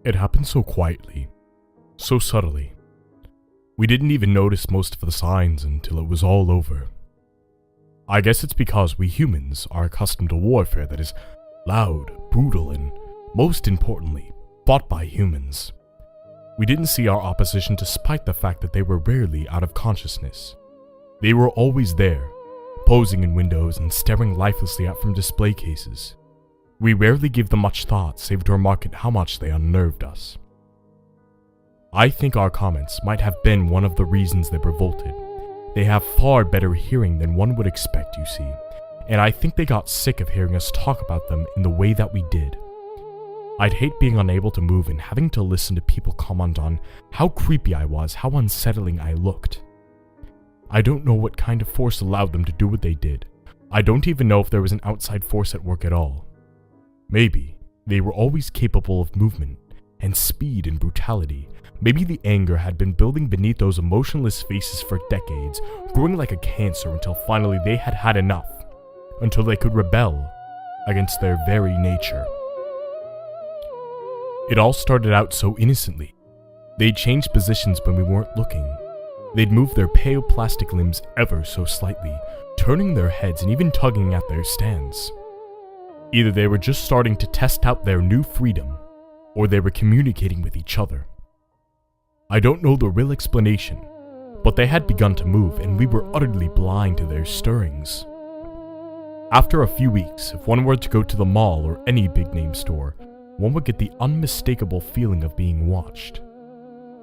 It happened so quietly, so subtly. We didn't even notice most of the signs until it was all over. I guess it's because we humans are accustomed to warfare that is loud, brutal, and, most importantly, fought by humans. We didn't see our opposition despite the fact that they were rarely out of consciousness. They were always there, posing in windows and staring lifelessly out from display cases. We rarely give them much thought save to remark at how much they unnerved us. I think our comments might have been one of the reasons they revolted. They have far better hearing than one would expect, you see, and I think they got sick of hearing us talk about them in the way that we did. I'd hate being unable to move and having to listen to people comment on how creepy I was, how unsettling I looked. I don't know what kind of force allowed them to do what they did. I don't even know if there was an outside force at work at all. Maybe they were always capable of movement and speed and brutality. Maybe the anger had been building beneath those emotionless faces for decades, growing like a cancer until finally they had had enough, until they could rebel against their very nature. It all started out so innocently. They'd changed positions when we weren't looking. They'd moved their pale plastic limbs ever so slightly, turning their heads and even tugging at their stands. Either they were just starting to test out their new freedom, or they were communicating with each other. I don't know the real explanation, but they had begun to move and we were utterly blind to their stirrings. After a few weeks, if one were to go to the mall or any big-name store, one would get the unmistakable feeling of being watched.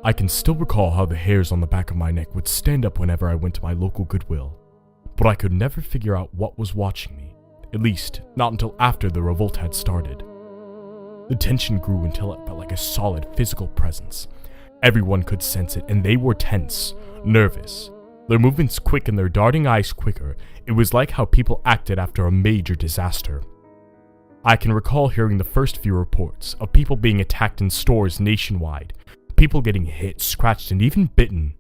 I can still recall how the hairs on the back of my neck would stand up whenever I went to my local Goodwill, but I could never figure out what was watching me, at least not until after the revolt had started. The tension grew until it felt like a solid physical presence. Everyone could sense it, and they were tense, nervous, their movements quick and their darting eyes quicker. It was like how people acted after a major disaster. I can recall hearing the first few reports of people being attacked in stores nationwide, people getting hit, scratched, and even bitten.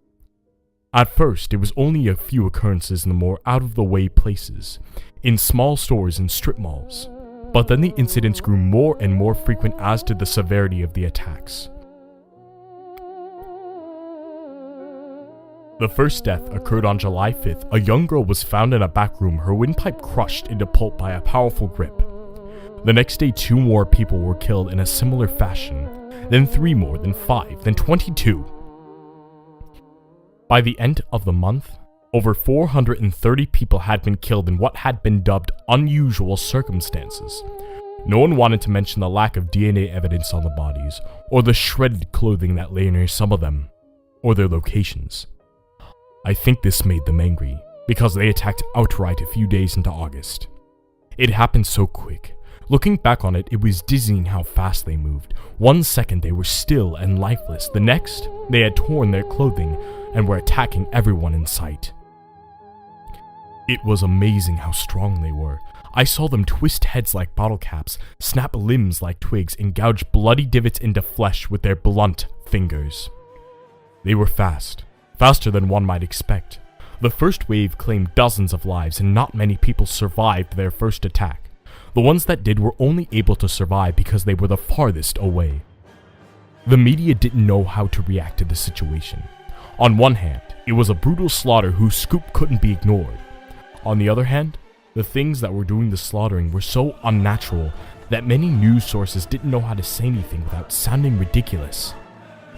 At first, it was only a few occurrences in the more out-of-the-way places, in small stores and strip malls, but then the incidents grew more and more frequent as to the severity of the attacks. The first death occurred on July 5th. A young girl was found in a back room, her windpipe crushed into pulp by a powerful grip. The next day, 2 more people were killed in a similar fashion, then 3 more, then 5, then 22. By the end of the month, over 430 people had been killed in what had been dubbed unusual circumstances. No one wanted to mention the lack of DNA evidence on the bodies, or the shredded clothing that lay near some of them, or their locations. I think this made them angry, because they attacked outright a few days into August. It happened so quick. Looking back on it, it was dizzying how fast they moved. 1 second they were still and lifeless. The next, they had torn their clothing and were attacking everyone in sight. It was amazing how strong they were. I saw them twist heads like bottle caps, snap limbs like twigs, and gouge bloody divots into flesh with their blunt fingers. They were fast. Faster than one might expect. The first wave claimed dozens of lives and not many people survived their first attack. The ones that did were only able to survive because they were the farthest away. The media didn't know how to react to the situation. On one hand, it was a brutal slaughter whose scoop couldn't be ignored. On the other hand, the things that were doing the slaughtering were so unnatural that many news sources didn't know how to say anything without sounding ridiculous.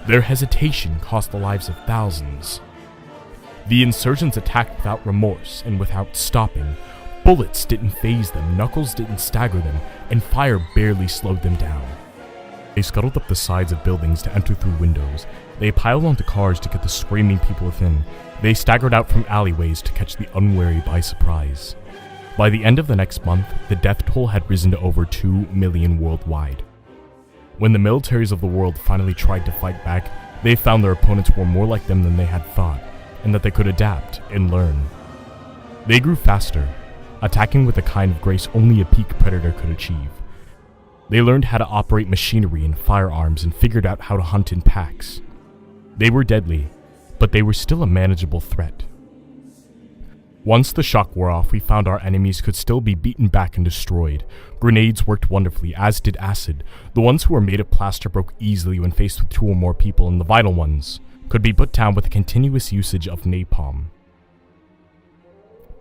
Their hesitation cost the lives of thousands. The insurgents attacked without remorse and without stopping. Bullets didn't faze them, knuckles didn't stagger them, and fire barely slowed them down. They scuttled up the sides of buildings to enter through windows. They piled onto cars to get the screaming people within. They staggered out from alleyways to catch the unwary by surprise. By the end of the next month, the death toll had risen to over 2 million worldwide. When the militaries of the world finally tried to fight back, they found their opponents were more like them than they had thought, and that they could adapt and learn. They grew faster, attacking with a kind of grace only a peak predator could achieve. They learned how to operate machinery and firearms and figured out how to hunt in packs. They were deadly, but they were still a manageable threat. Once the shock wore off, we found our enemies could still be beaten back and destroyed. Grenades worked wonderfully, as did acid. The ones who were made of plaster broke easily when faced with 2 or more people, and the vital ones could be put down with a continuous usage of napalm.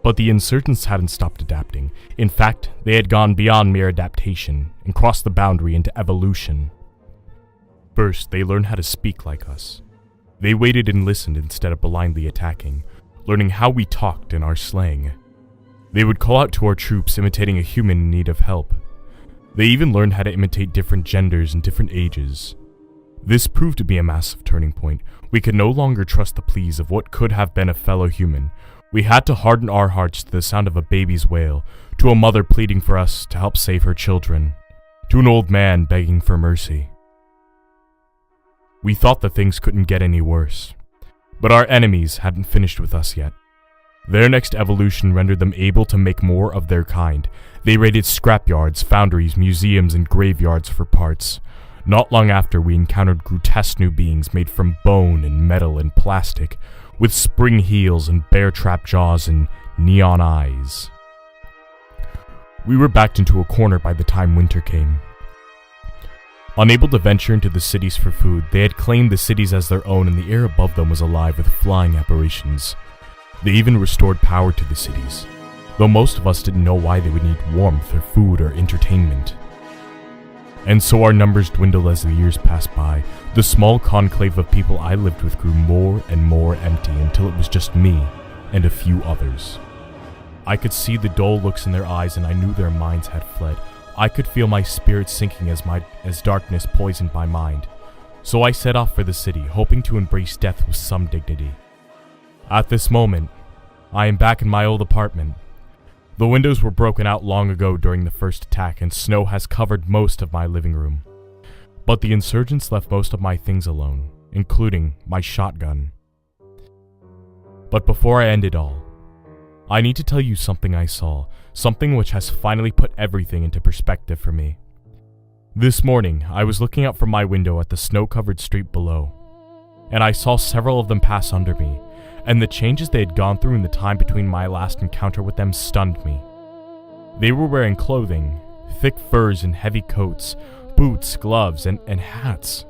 But the insurgents hadn't stopped adapting. In fact, they had gone beyond mere adaptation and crossed the boundary into evolution. First, they learned how to speak like us. They waited and listened instead of blindly attacking, learning how we talked in our slang. They would call out to our troops, imitating a human in need of help. They even learned how to imitate different genders and different ages. This proved to be a massive turning point. We could no longer trust the pleas of what could have been a fellow human. We had to harden our hearts to the sound of a baby's wail, to a mother pleading for us to help save her children, to an old man begging for mercy. We thought that things couldn't get any worse. But our enemies hadn't finished with us yet. Their next evolution rendered them able to make more of their kind. They raided scrapyards, foundries, museums, and graveyards for parts. Not long after, we encountered grotesque new beings made from bone and metal and plastic, with spring heels and bear-trap jaws and neon eyes. We were backed into a corner by the time winter came. Unable to venture into the cities for food, they had claimed the cities as their own, and the air above them was alive with flying apparitions. They even restored power to the cities, though most of us didn't know why they would need warmth or food or entertainment. And so our numbers dwindled as the years passed by. The small conclave of people I lived with grew more and more empty until it was just me and a few others. I could see the dull looks in their eyes, and I knew their minds had fled. I could feel my spirit sinking as darkness poisoned my mind. So I set off for the city, hoping to embrace death with some dignity. At this moment, I am back in my old apartment. The windows were broken out long ago during the first attack, and snow has covered most of my living room. But the insurgents left most of my things alone, including my shotgun. But before I end it all, I need to tell you something I saw, something which has finally put everything into perspective for me. This morning, I was looking out from my window at the snow-covered street below, and I saw several of them pass under me, and the changes they had gone through in the time between my last encounter with them stunned me. They were wearing clothing, thick furs and heavy coats, boots, gloves, and hats.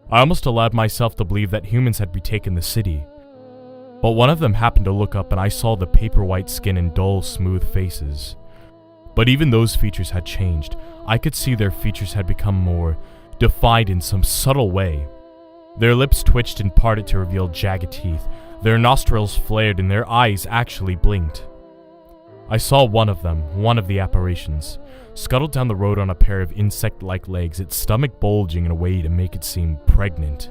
I almost allowed myself to believe that humans had retaken the city. But one of them happened to look up, and I saw the paper-white skin and dull, smooth faces. But even those features had changed. I could see their features had become more defined in some subtle way. Their lips twitched and parted to reveal jagged teeth. Their nostrils flared, and their eyes actually blinked. I saw one of them, one of the apparitions, scuttled down the road on a pair of insect-like legs, its stomach bulging in a way to make it seem pregnant.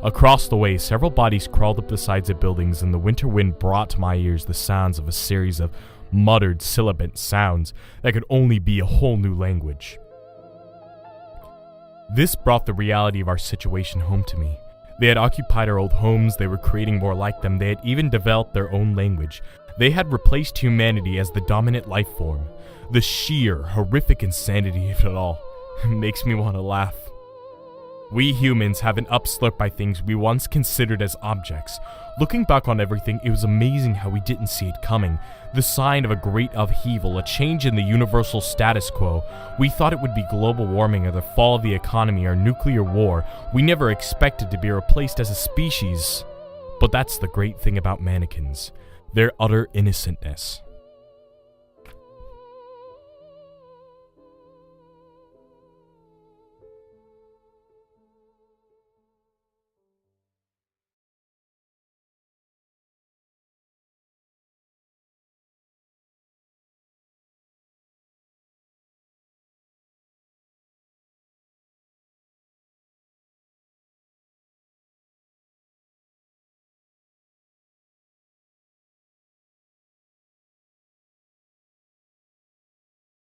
Across the way, several bodies crawled up the sides of buildings, and the winter wind brought to my ears the sounds of a series of muttered, sibilant sounds that could only be a whole new language. This brought the reality of our situation home to me. They had occupied our old homes, they were creating more like them, they had even developed their own language. They had replaced humanity as the dominant life form. The sheer, horrific insanity of it all makes me want to laugh. We humans have an upslurp by things we once considered as objects. Looking back on everything, it was amazing how we didn't see it coming. The sign of a great upheaval, a change in the universal status quo. We thought it would be global warming or the fall of the economy or nuclear war. We never expected to be replaced as a species. But that's the great thing about mannequins. Their utter innocentness.